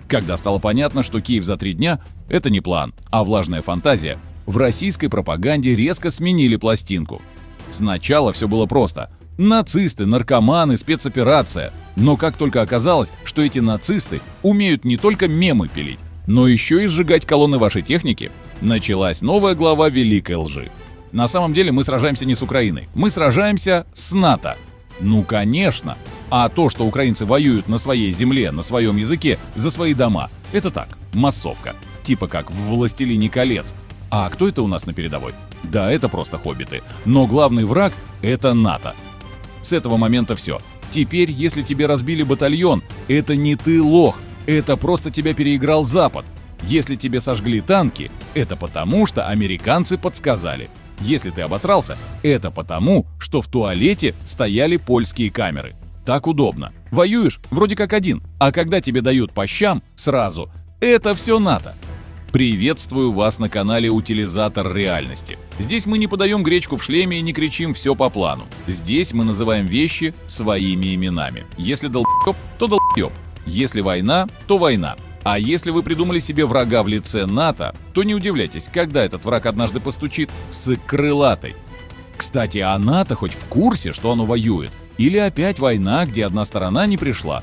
Когда стало понятно, что Киев за 3 дня – это не план, а влажная фантазия, в российской пропаганде резко сменили пластинку. Сначала все было просто – нацисты, наркоманы, спецоперация. Но как только оказалось, что эти нацисты умеют не только мемы пилить, но еще и сжигать колонны вашей техники, началась новая глава великой лжи. На самом деле мы сражаемся не с Украиной, мы сражаемся с НАТО. Ну конечно. А то, что украинцы воюют на своей земле, на своем языке, за свои дома, это так, массовка. Типа как в «Властелине колец». А кто это у нас на передовой? Да, это просто хоббиты. Но главный враг – это НАТО. С этого момента все. Теперь, если тебе разбили батальон, это не ты лох, это просто тебя переиграл Запад. Если тебе сожгли танки, это потому, что американцы подсказали. Если ты обосрался, это потому, что в туалете стояли польские камеры. Так удобно. Воюешь вроде как один, а когда тебе дают по щам, сразу. Это все НАТО. Приветствую вас на канале «Утилизатор реальности». Здесь мы не подаем гречку в шлеме и не кричим «все по плану». Здесь мы называем вещи своими именами. Если долбоёб, то долбоёб. Если война, то война. А если вы придумали себе врага в лице НАТО, то не удивляйтесь, когда этот враг однажды постучит с крылатой. Кстати, а НАТО хоть в курсе, что оно воюет? Или опять война, где одна сторона не пришла?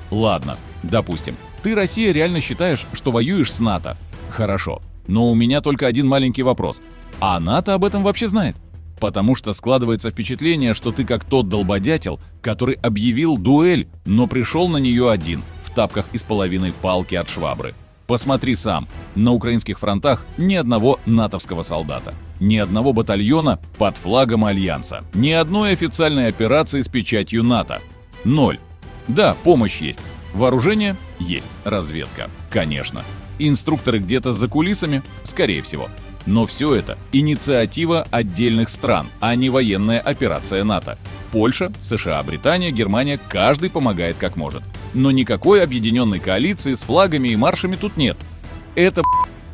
Ладно, допустим, ты, Россия, реально считаешь, что воюешь с НАТО. Хорошо, но у меня только один маленький вопрос. А НАТО об этом вообще знает? Потому что складывается впечатление, что ты как тот долбодятел, который объявил дуэль, но пришел на нее один, в тапках из половины палки от швабры. Посмотри сам, на украинских фронтах ни одного натовского солдата, ни одного батальона под флагом Альянса, ни одной официальной операции с печатью НАТО. 0. Да, помощь есть, вооружение есть, разведка, конечно. Инструкторы где-то за кулисами, скорее всего. Но все это инициатива отдельных стран, а не военная операция НАТО. Польша, США, Британия, Германия, каждый помогает как может. Но никакой объединенной коалиции с флагами и маршами тут нет. Это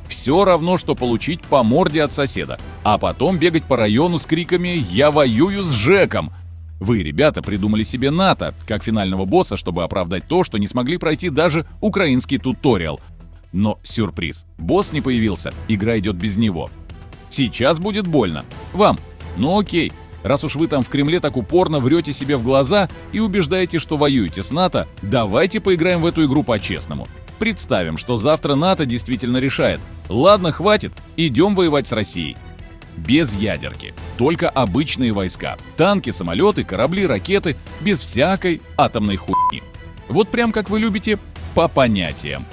все равно, что получить по морде от соседа, а потом бегать по району с криками «Я воюю с ЖЭКом!». Вы, ребята, придумали себе НАТО как финального босса, чтобы оправдать то, что не смогли пройти даже украинский туториал. Но сюрприз. Босс не появился, игра идет без него. Сейчас будет больно. Вам. Ну окей. Раз уж вы там в Кремле так упорно врете себе в глаза и убеждаете, что воюете с НАТО, давайте поиграем в эту игру по-честному. Представим, что завтра НАТО действительно решает. Ладно, хватит, идем воевать с Россией. Без ядерки. Только обычные войска. Танки, самолеты, корабли, ракеты. Без всякой атомной хуйни. Вот прям как вы любите, по понятиям.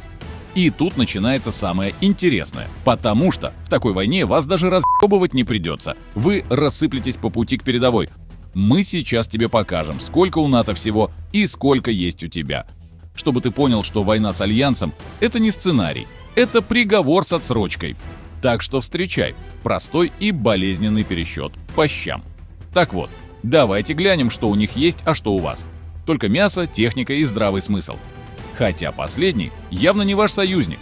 И тут начинается самое интересное, потому что в такой войне вас даже разъебывать не придется. Вы рассыплетесь по пути к передовой. Мы сейчас тебе покажем, сколько у НАТО всего и сколько есть у тебя. Чтобы ты понял, что война с Альянсом – это не сценарий, это приговор с отсрочкой. Так что встречай простой и болезненный пересчет по щам. Так вот, давайте глянем, что у них есть, а что у вас. Только мясо, техника и здравый смысл. Хотя последний явно не ваш союзник.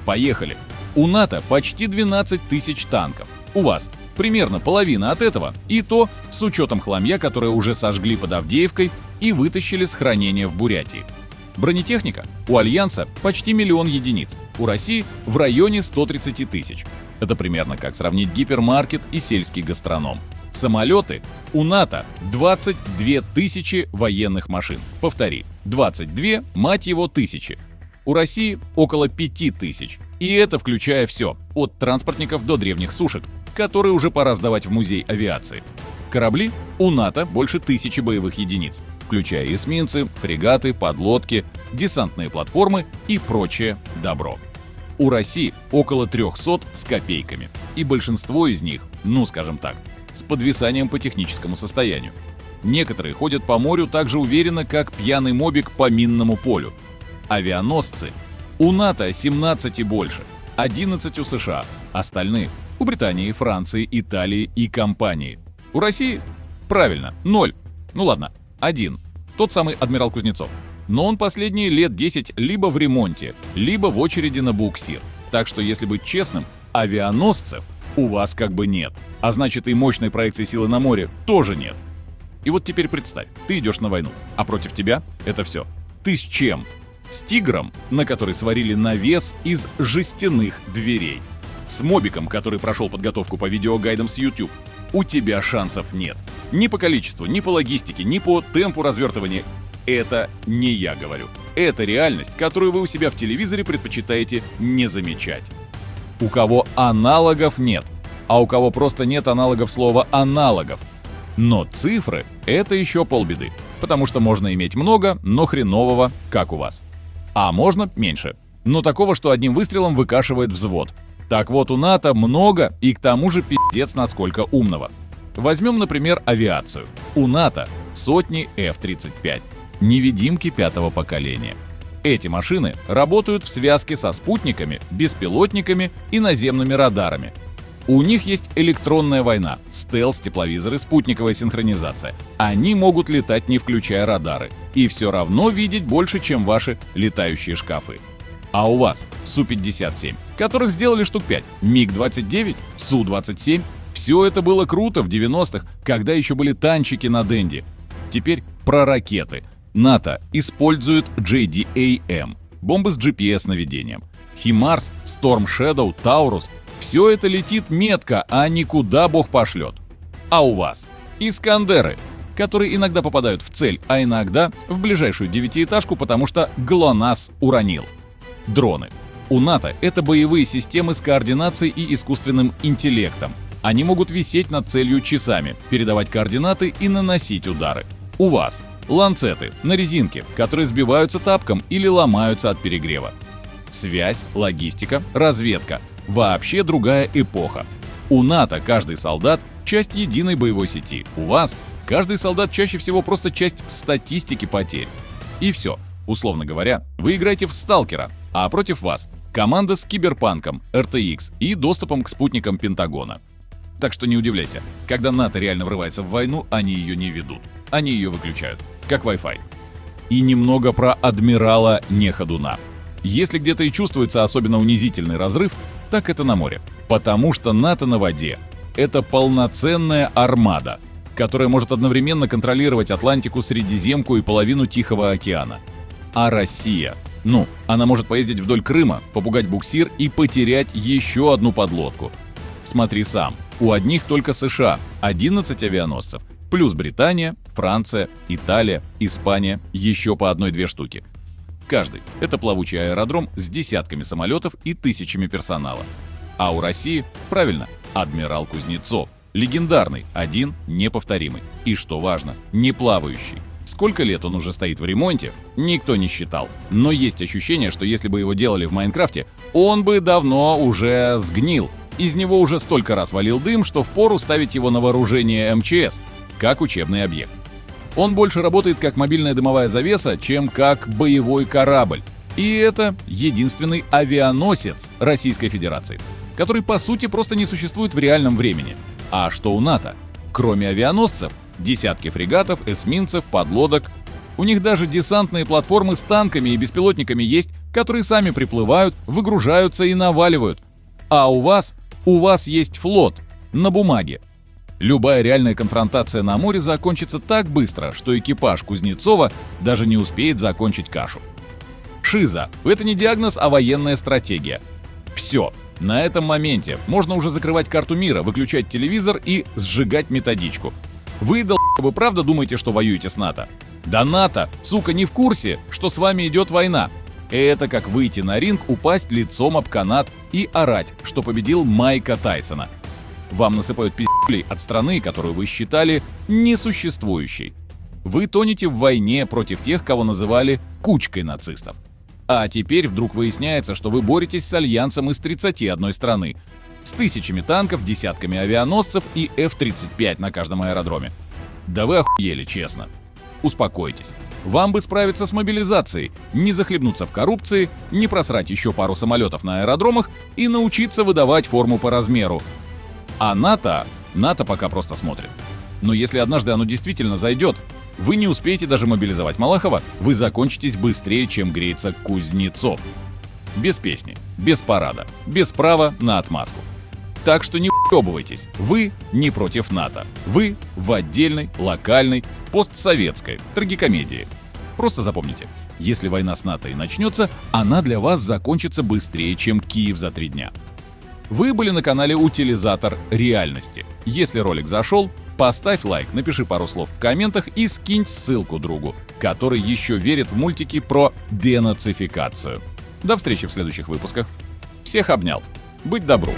Поехали. У НАТО почти 12 тысяч танков. У вас примерно половина от этого, и то с учетом хламья, которое уже сожгли под Авдеевкой и вытащили с хранения в Бурятии. Бронетехника у Альянса почти 1 000 000 единиц, у России в районе 130 тысяч. Это примерно как сравнить гипермаркет и сельский гастроном. Самолеты у НАТО 22 тысячи военных машин. Повтори, 22, мать его, тысячи. У России около 5 тысяч. И это включая все, от транспортников до древних сушек, которые уже пора сдавать в музей авиации. Корабли у НАТО больше 1000 боевых единиц, включая эсминцы, фрегаты, подлодки, десантные платформы и прочее добро. У России около 300 с копейками. И большинство из них, ну скажем так, с подвисанием по техническому состоянию. Некоторые ходят по морю так же уверенно, как пьяный мобик по минному полю. Авианосцы у НАТО 17 и больше, 11 у США, остальные у Британии, Франции, Италии и компании. У России? Правильно, 0. Ну ладно, 1. Тот самый адмирал Кузнецов. Но он последние лет 10 либо в ремонте, либо в очереди на буксир. Так что, если быть честным, авианосцев у вас как бы нет. А значит, и мощной проекции силы на море тоже нет. И вот теперь представь, ты идешь на войну, а против тебя это все. Ты с чем? с тигром, на который сварили навес из жестяных дверей, с мобиком, который прошел подготовку по видеогайдам с YouTube, у тебя шансов нет. Ни по количеству, ни по логистике, ни по темпу развертывания. Это не я говорю. Это реальность, которую вы у себя в телевизоре предпочитаете не замечать. У кого аналогов нет, а у кого просто нет аналогов слова «аналогов». Но цифры — это еще полбеды, потому что можно иметь много, но хренового, как у вас. А можно меньше, но такого, что одним выстрелом выкашивает взвод. Так вот, у НАТО много и к тому же пиздец насколько умного. Возьмем, например, авиацию. У НАТО сотни F-35, невидимки 5-го поколения. Эти машины работают в связке со спутниками, беспилотниками и наземными радарами. У них есть электронная война, стелс, тепловизоры, спутниковая синхронизация. Они могут летать, не включая радары, и все равно видеть больше, чем ваши летающие шкафы. А у вас Су-57, которых сделали штук 5, МиГ-29, Су-27. Все это было круто в 90-х, когда еще были танчики на Денди. Теперь про ракеты. НАТО использует JDAM, бомбы с GPS-наведением. HIMARS, Storm Shadow, Taurus — все это летит метко, а не куда бог пошлет. А у вас Искандеры, которые иногда попадают в цель, а иногда в ближайшую девятиэтажку, потому что ГЛОНАСС уронил. Дроны. У НАТО это боевые системы с координацией и искусственным интеллектом. Они могут висеть над целью часами, передавать координаты и наносить удары. У вас ланцеты на резинке, которые сбиваются тапком или ломаются от перегрева. Связь, логистика, разведка. Вообще другая эпоха. У НАТО каждый солдат — часть единой боевой сети. У вас каждый солдат чаще всего просто часть статистики потерь. И все. Условно говоря, вы играете в сталкера, а против вас команда с киберпанком, RTX и доступом к спутникам Пентагона. Так что не удивляйся, когда НАТО реально врывается в войну, они ее не ведут. Они ее выключают, как Wi-Fi. И немного про адмирала Неходуна. Если где-то и чувствуется особенно унизительный разрыв, так это на море. Потому что НАТО на воде — это полноценная армада, которая может одновременно контролировать Атлантику, Средиземку и половину Тихого океана. А Россия? Она может поездить вдоль Крыма, попугать буксир и потерять еще одну подлодку. Смотри сам, у одних только США 11 авианосцев, плюс Британия, Франция, Италия, Испания, еще по 1-2 штуки. Каждый — это плавучий аэродром с десятками самолетов и тысячами персонала. А у России, правильно, адмирал Кузнецов. Легендарный, один, неповторимый. И что важно, не плавающий. Сколько лет он уже стоит в ремонте, никто не считал. Но есть ощущение, что если бы его делали в Майнкрафте, он бы давно уже сгнил. Из него уже столько раз валил дым, что впору ставить его на вооружение МЧС, как учебный объект. Он больше работает как мобильная дымовая завеса, чем как боевой корабль. И это единственный авианосец Российской Федерации, который по сути просто не существует в реальном времени. А что у НАТО? Кроме авианосцев, десятки фрегатов, эсминцев, подлодок. У них даже десантные платформы с танками и беспилотниками есть, которые сами приплывают, выгружаются и наваливают. А у вас есть флот на бумаге. Любая реальная конфронтация на море закончится так быстро, что экипаж Кузнецова даже не успеет закончить кашу. Шиза — это не диагноз, а военная стратегия. Все. На этом моменте можно уже закрывать карту мира, выключать телевизор и сжигать методичку. Вы, долб***вы, правда думаете, что воюете с НАТО? Да НАТО, сука, не в курсе, что с вами идет война. Это как выйти на ринг, упасть лицом об канат и орать, что победил Майка Тайсона. Вам насыпают пиздюлей от страны, которую вы считали несуществующей. Вы тонете в войне против тех, кого называли кучкой нацистов. А теперь вдруг выясняется, что вы боретесь с альянсом из 31 страны, с тысячами танков, десятками авианосцев и F-35 на каждом аэродроме. Да вы охуели, честно. Успокойтесь. Вам бы справиться с мобилизацией, не захлебнуться в коррупции, не просрать еще пару самолетов на аэродромах и научиться выдавать форму по размеру. А НАТО пока просто смотрит. Но если однажды оно действительно зайдет, вы не успеете даже мобилизовать Малахова, вы закончитесь быстрее, чем греется Кузнецов. Без песни, без парада, без права на отмазку. Так что не уебывайтесь, вы не против НАТО. Вы в отдельной, локальной, постсоветской трагикомедии. Просто запомните, если война с НАТО и начнется, она для вас закончится быстрее, чем Киев за 3 дня. Вы были на канале Утилизатор реальности. Если ролик зашел, поставь лайк, напиши пару слов в комментах и скинь ссылку другу, который еще верит в мультики про денацификацию. До встречи в следующих выпусках. Всех обнял. Быть добру.